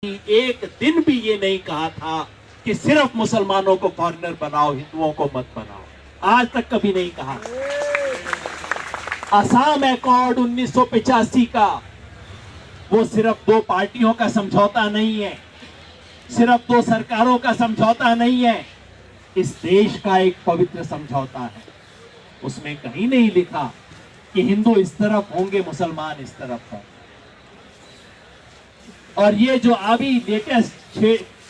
एक दिन भी ये नहीं कहा था कि सिर्फ मुसलमानों को फॉरेनर बनाओ, हिंदुओं को मत बनाओ। आज तक कभी नहीं कहा। असम अकॉर्ड 1985 का वो सिर्फ दो पार्टियों का समझौता नहीं है, सिर्फ दो सरकारों का समझौता नहीं है, इस देश का एक पवित्र समझौता है। उसमें कहीं नहीं लिखा कि हिंदू इस तरफ होंगे, मुसलमान इस तरफ होंगे। और ये जो अभी लेटेस्ट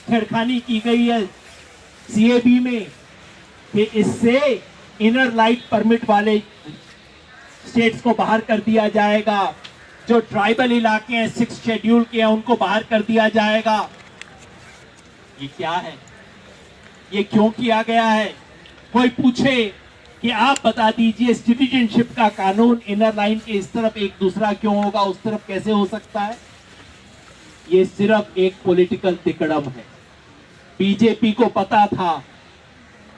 छेड़खानी की गई है सीएबी में कि इससे इनर लाइट परमिट वाले स्टेट्स को बाहर कर दिया जाएगा, जो ट्राइबल इलाके हैं 6 शेड्यूल के हैं उनको बाहर कर दिया जाएगा। ये क्या है? ये क्यों किया गया है? कोई पूछे कि आप बता दीजिए सिटीजनशिप का कानून इनर लाइन के इस तरफ एक दूसरा क्यों होगा, उस तरफ कैसे हो सकता है? ये सिर्फ एक पॉलिटिकल तिकड़म है। बीजेपी को पता था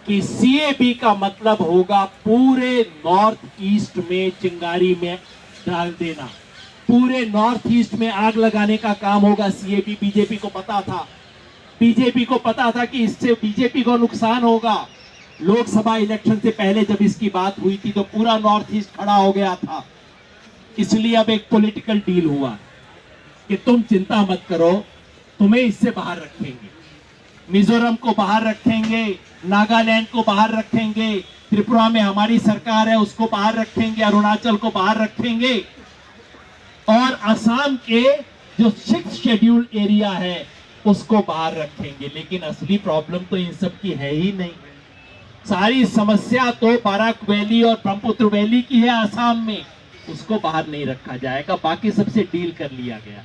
कि सीएबी का मतलब होगा पूरे नॉर्थ ईस्ट में चिंगारी में डाल देना, पूरे नॉर्थ ईस्ट में आग लगाने का काम होगा सीएबी। बीजेपी को पता था, बीजेपी को पता था कि इससे बीजेपी को नुकसान होगा। लोकसभा इलेक्शन से पहले जब इसकी बात हुई थी तो पूरा नॉर्थ ईस्ट खड़ा हो गया था। इसलिए अब एक पॉलिटिकल डील हुआ कि तुम चिंता मत करो, तुम्हें इससे बाहर रखेंगे, मिजोरम को बाहर रखेंगे, नागालैंड को बाहर रखेंगे, त्रिपुरा में हमारी सरकार है उसको बाहर रखेंगे, अरुणाचल को बाहर रखेंगे, और असम के जो 6 शेड्यूल एरिया है उसको बाहर रखेंगे। लेकिन असली प्रॉब्लम तो इन सब की है ही नहीं। सारी समस्या तो बाराक वैली और ब्रह्मपुत्र वैली की है असम में, उसको बाहर नहीं रखा जाएगा, बाकी सबसे डील कर लिया गया।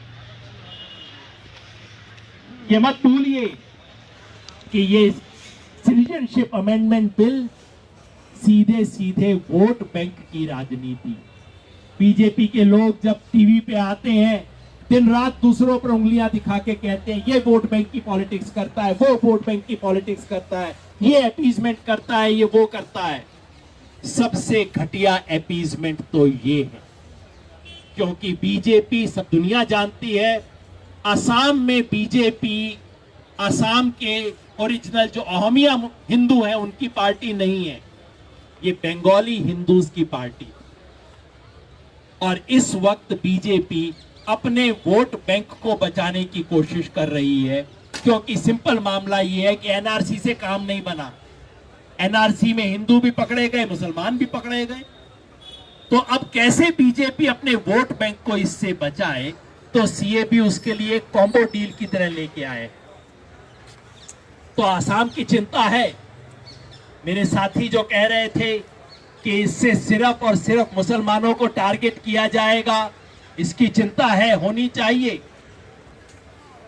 ये मत भूलिए कि ये सिटीजनशिप अमेंडमेंट बिल सीधे सीधे वोट बैंक की राजनीति। बीजेपी के लोग जब टीवी पे आते हैं दिन रात दूसरों पर उंगलियां दिखा के कहते हैं ये वोट बैंक की पॉलिटिक्स करता है, वो वोट बैंक की पॉलिटिक्स करता है, ये अपीजमेंट करता है, ये वो करता है। सबसे घटिया अपीजमेंट तो ये है, क्योंकि बीजेपी सब दुनिया जानती है असम में बीजेपी असम के ओरिजिनल जो अहोमिया हिंदू हैं उनकी पार्टी नहीं है, ये बंगाली हिंदूज की पार्टी। और इस वक्त बीजेपी अपने वोट बैंक को बचाने की कोशिश कर रही है, क्योंकि सिंपल मामला ये है कि एनआरसी से काम नहीं बना। एनआरसी में हिंदू भी पकड़े गए, मुसलमान भी पकड़े गए। तो अब कैसे बीजेपी अपने वोट बैंक को इससे बचाए? तो सीएबी उसके लिए कॉम्बो डील की तरह लेके आए। तो आसाम की चिंता है। मेरे साथी जो कह रहे थे कि इससे सिर्फ और सिर्फ मुसलमानों को टारगेट किया जाएगा, इसकी चिंता है, होनी चाहिए।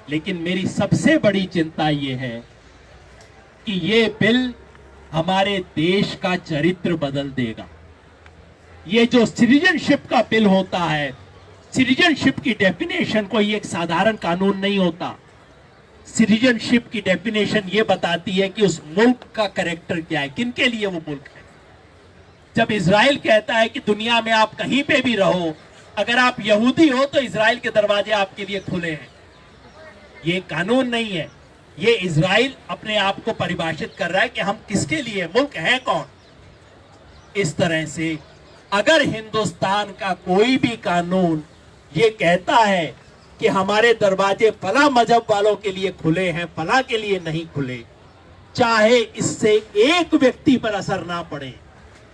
लेकिन मेरी सबसे बड़ी चिंता यह है कि ये बिल हमारे देश का चरित्र बदल देगा। ये जो सिटीजनशिप का बिल होता है, सिटीजनशिप की डेफिनेशन कोई एक साधारण कानून नहीं होता। सिटीजनशिप की डेफिनेशन ये बताती है कि उस मुल्क का कैरेक्टर क्या है, किनके लिए वो मुल्क है। जब इजराइल कहता है कि दुनिया में आप कहीं पे भी रहो, अगर आप यहूदी हो तो इजराइल के दरवाजे आपके लिए खुले हैं, ये कानून नहीं है। ये इजराइल अपने आप को परिभाषित कर रहा है कि हम किसके लिए, मुल्क है कौन। इस तरह से अगर हिंदुस्तान का कोई भी कानून ये कहता है कि हमारे दरवाजे फला मजहब वालों के लिए खुले हैं, फला के लिए नहीं खुले, चाहे इससे एक व्यक्ति पर असर ना पड़े,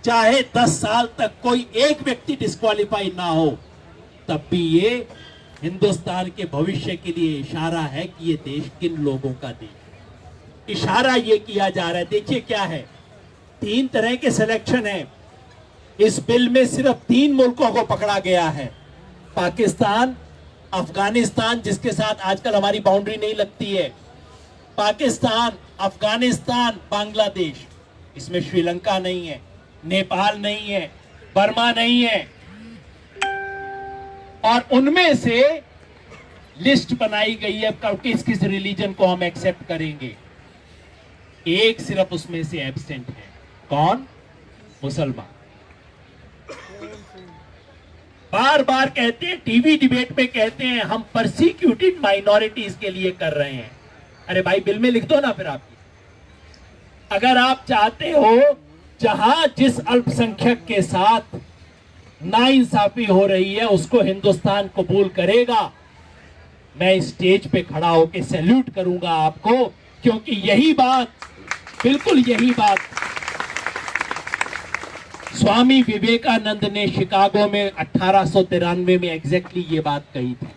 चाहे 10 साल तक कोई एक व्यक्ति डिस्क्वालीफाई ना हो, तब भी ये हिंदुस्तान के भविष्य के लिए इशारा है कि ये देश किन लोगों का देश है। इशारा ये किया जा रहा है। देखिए क्या है, 3 तरह के सिलेक्शन है इस बिल में। सिर्फ 3 मुल्कों को पकड़ा गया है, पाकिस्तान, अफगानिस्तान जिसके साथ आजकल हमारी बाउंड्री नहीं लगती है, पाकिस्तान, अफगानिस्तान, बांग्लादेश। इसमें श्रीलंका नहीं है, नेपाल नहीं है, बर्मा नहीं है। और उनमें से लिस्ट बनाई गई है किस किस रिलीजन को हम एक्सेप्ट करेंगे। एक सिर्फ उसमें से एब्सेंट है, कौन? मुसलमान। बार बार कहते हैं, टीवी डिबेट में कहते हैं हम परसिक्यूटेड माइनॉरिटीज के लिए कर रहे हैं। अरे भाई बिल में लिख दो ना फिर आपकी। अगर आप चाहते हो जहां जिस अल्पसंख्यक के साथ नाइंसाफी हो रही है उसको हिंदुस्तान कबूल करेगा, मैं स्टेज पे खड़ा होकर सैल्यूट करूंगा आपको, क्योंकि यही बात, बिल्कुल यही बात स्वामी विवेकानंद ने शिकागो में 1893 में एग्जैक्टली ये बात कही थी।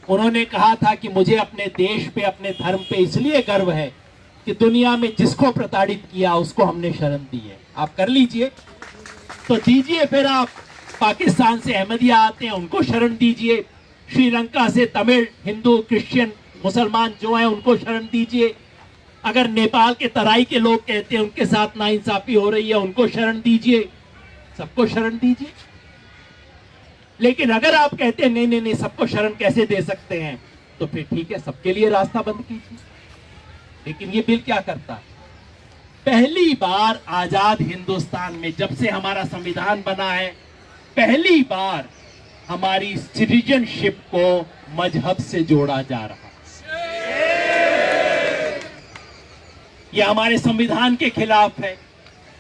उन्होंने कहा था कि मुझे अपने देश पे, अपने धर्म पे इसलिए गर्व है कि दुनिया में जिसको प्रताड़ित किया उसको हमने शरण दी है। आप कर लीजिए तो दीजिए, फिर आप पाकिस्तान से अहमदिया आते हैं उनको शरण दीजिए, श्रीलंका से तमिल, हिंदू, क्रिश्चियन, मुसलमान जो हैं उनको शरण दीजिए, अगर नेपाल के तराई के लोग कहते हैं उनके साथ नाइंसाफी हो रही है उनको शरण दीजिए, सबको शरण दीजिए। लेकिन अगर आप कहते हैं नहीं नहीं नहीं सबको शरण कैसे दे सकते हैं, तो फिर ठीक है सबके लिए रास्ता बंद कीजिए। लेकिन ये बिल क्या करता है? पहली बार आजाद हिंदुस्तान में जब से हमारा संविधान बना है, पहली बार हमारी सिटीजनशिप को मजहब से जोड़ा जा रहा है। यह हमारे संविधान के खिलाफ है,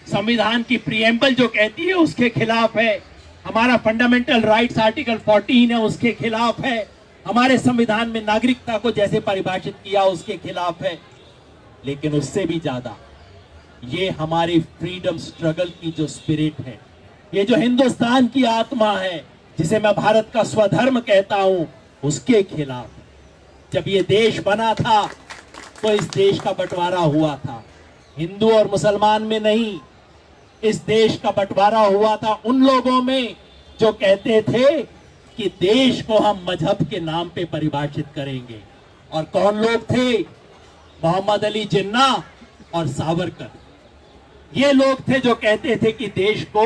संविधान की प्रीएम्बल जो कहती है उसके खिलाफ है, हमारा फंडामेंटल राइट्स आर्टिकल 14 है उसके खिलाफ है, हमारे संविधान में नागरिकता को जैसे परिभाषित किया उसके खिलाफ है। लेकिन उससे भी ज्यादा ये हमारी फ्रीडम स्ट्रगल की जो स्पिरिट है, ये जो हिंदुस्तान की आत्मा है, जिसे मैं भारत का स्वधर्म कहता हूं, उसके खिलाफ। जब ये देश बना था तो इस देश का बंटवारा हुआ था हिंदू और मुसलमान में नहीं, इस देश का बंटवारा हुआ था उन लोगों में जो कहते थे कि देश को हम मजहब के नाम पे परिभाषित करेंगे। और कौन लोग थे? मोहम्मद अली जिन्ना और सावरकर। ये लोग थे जो कहते थे कि देश को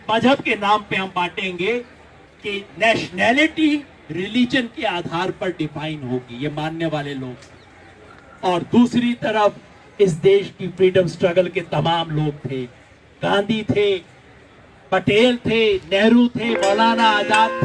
मजहब के नाम पे हम बांटेंगे, कि नेशनैलिटी रिलीजन के आधार पर डिफाइन होगी, ये मानने वाले लोग। और दूसरी तरफ इस देश की फ्रीडम स्ट्रगल के तमाम लोग थे, गांधी थे, पटेल थे, नेहरू थे, मौलाना आजाद थे,